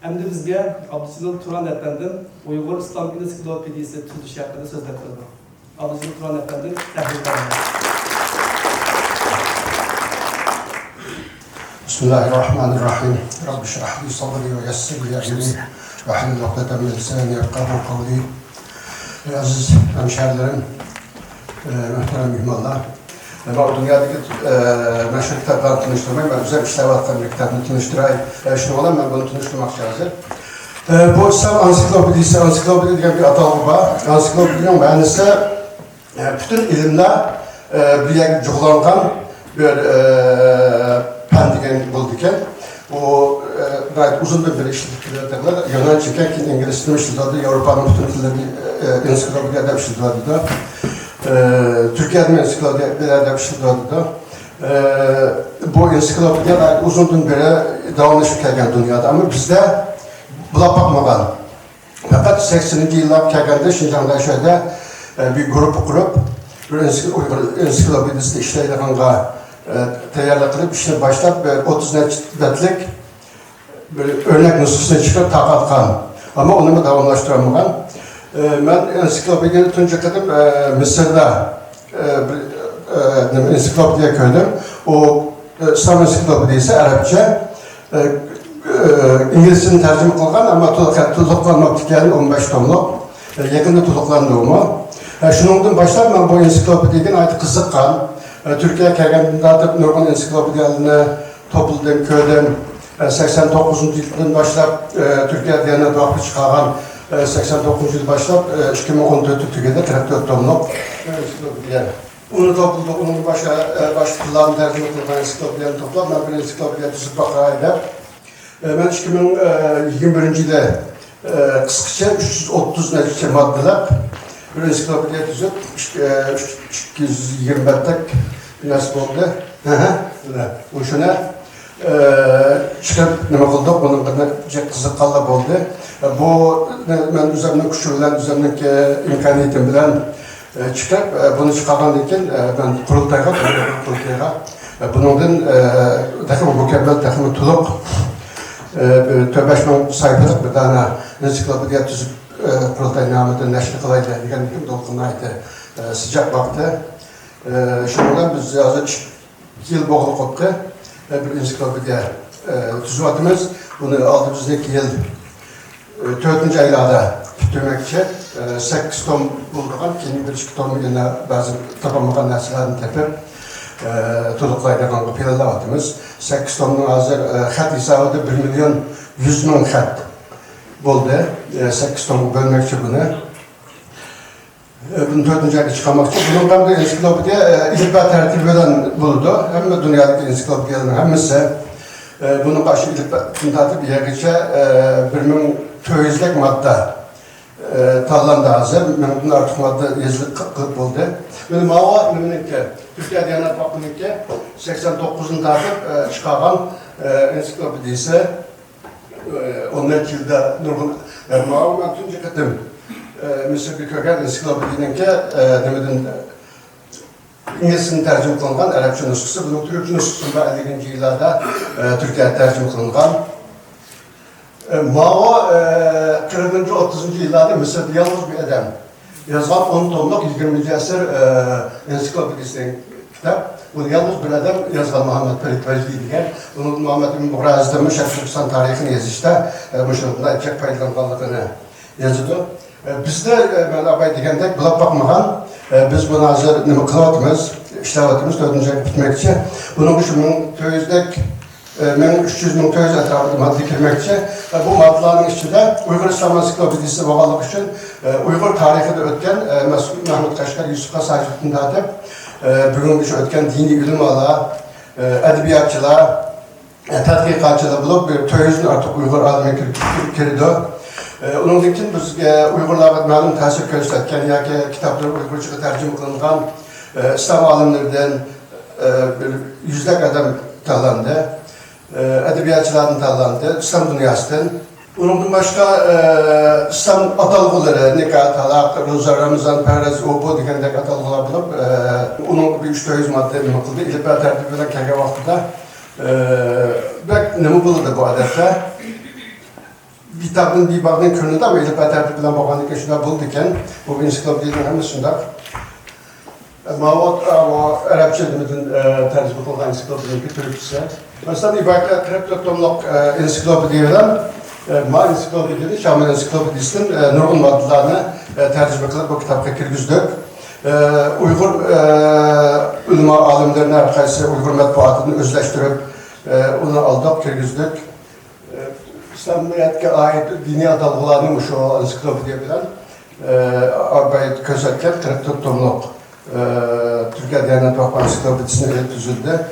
Endi bizga Abdüzil Turan efendim Uygur İslam Ensiklopedisi tuzuluş hakkında söz verdi. Abdüzil Turan efendim tebrikler. Bismillahirrahmanirrahim. Rabbi şrah li sadri ve yessir li emri ve hlul ukdeten min lisani yefqahu kavli. Aziz hemşerilerim, muhterem mühimmallah. Ben dünyadaki meşhur kitaplarını tanıştırmayı, ben özel işlevatlarını kitabını tanıştırayım. Şunu olan ben bunu tanıştırmak hazır. Bu İslam Ansiklopedisi, ansiklopedi diye bir atalığı var. Ansiklopedinin mənisi bütün ilimler bir yer cuğlanğan bir pendigen bulduken. O gayet uzun bir işletmelerdir. Yunan çeken İngiliz dilini işletiyordu, Avrupa'nın bütün dilleri ansiklopedide işletiyordu. Türkiye'de ensiklopedilerde bir şey doğdu. Bu ensiklopediya uzun beri davamlaşıp gelgen dünyada ama bizde bula bakmadan. Fakat 80'li yıllar gelgende Şinjan'da şöyle bir grup kurup bir ensiklopedisinde işleylerine teyarlatılıp işine başlayıp 30 netlik bir örnek nüshusunu çıkıp takatkan. Ama onu davamlaştıramadan. Ben ensiklopediyi tunca kadar Mısır'da ensiklopediye koydum. O İslam ensiklopedisi Arapça. İngilizce'nin tercüme kılgan ama tutuklanmak dikeni 15 tomluk. Yakında tutuklandı onu. Şunun başlar ben bu ensiklopediye ait kızıkkan. Türkiye'ye geldiğimde artık Nurgun ensiklopediyalarını topladım, köydüm. 89. yıldan başlayıp Türkiye'de yanına doğru çıkaran 89 yıl başlayıp 2014 Türkiye'de 44 tomluk ensiklopediya. Onu topladık, onun başlıklarını tercüme kılgan ensiklopediyanı topladım. Ben bir ensiklopediya tüzüp bakaraydı. Ben 2021 yılda kısaca 330 netice maddeler bir ensiklopediya tüzüp 220 bettek nasip oldu. Bu şuna çıkıp nima kıldık, onun kadar kızıqqanlar oldu. Bu ben üzerinden küçülen, üzerindeki imkaniyetim bilen çıkıp bunu çıkargan için ben kurultayga bunun takımı mükemmel, takımı tuluk 5 sayfalık bir tane ensiklopediya tüzüp kurultay namıda neşri kılaydı, degan dolqunaydı sıcak vakti. Şundan biz yazık yıl boğulu koptu. Bir ensiklopediya tüzüvatımız. Bunu aldığımızdaki yıl 4. aylarda bitirmek için 8 tom bulduğun, kendi bir 2 tom yine bazı tapamagan nesillerini tepip tutuklaydıgan planlavatımız. 8 tomның hazır xat hesabıda 1.100.000 xat buldu. 8 tom bölmek için bunu. Bunu 4. ayda çıkarmak için. Bunun da ensiklopediya ilipba tertibinden bulundu. Hem dünyadaki ensiklopediyaların hemisi bunun karşı ilipba bir yergece 1.200'lik madde tallandı hazır. Bunun artık madde yazılık kılıp buldu. Benim hava Türkiye'de yanar bakımınki 89'un takip çıkargan ensiklopedisi 14 yılda Nurgun Mağava ben tüm cekettim. Mısır'da köken ensiklopedininki demedin İngilizce'nin tercüme kılıngan Arapça nüshusu. Bunun Türkçe nüshusunda 50. yıllarda Türkiye'de tercüme kılıngan. Mao 40. 30. yıllarda Mısır'da yalnız bir adam. Yazgan 10 tomluk 20. asır ensiklopedisinin kitap. Bunu yalnız bir adam yazgan Muhammed Ferit Vecdi diyen. Bunun Muhammed bin Buğraz'da Şarkı Türkistan tarihini yazışta Muşul'da çok paylaşımlarını yazdı. Bizde ben abay degende bulap bakmagan, biz bunu hazır nima kılavatımız, işlevatımız 4. ay bitmek için. Bunun için 300.000 etrafında madde girmek için. Bu maddelerin içinde Uygur İslam Ansiklopedisi bağlılık için Uygur tarihinde ötken Mahmut Kaşgar, Yusuf Kasacı'nın da bugün için ötken dini ilim ala, edebiyatçılar, tadqiqatçılar bulup 200'ün artık Uygur alimi kirdi. Onun için biz Uygurlarga malum tasir gösterken ya ki kitaplar Uygurca tercüme kılıngan İslam alimlerinden yüzlük adam tallandı. Edebiyatçıların tallandı, İslam dünyasından. Onun başka İslam atalıqları, nikah, talaq, Roza, Ramazan, Perez, Obo degandek atalıqlar bulup onun bir 300 madde kıldı. İlipba tertibinden kelgen vaxtida bek nima bo'ldi bu odatda? Bitabın bir bağının könlünde ama ilip ədəbi bilen bağını geçine buldu iken bu ensiklopediyanın hem üstünde. Mavad Arapça diliminin tercüme kılgan ensiklopediyanın bir Türkçesi. Mesela ibaret 44 tomluk ensiklopediyadan Ma ensiklopediyada Şamil ensiklopedisinin nurgun maddelerine tercüme kılıp bu kitapta kirgizdik. Uygur ulema alimlerine arkası Uygur matbuatını özleştirip onu aldık, kirgizdik. İslamiyet'e ait dini adalgılarının şu ensiklopediya bilen abayet közetken 44 tomluk Türkiye Diyanet Vakfı Ensiklopedisini tüzüldü.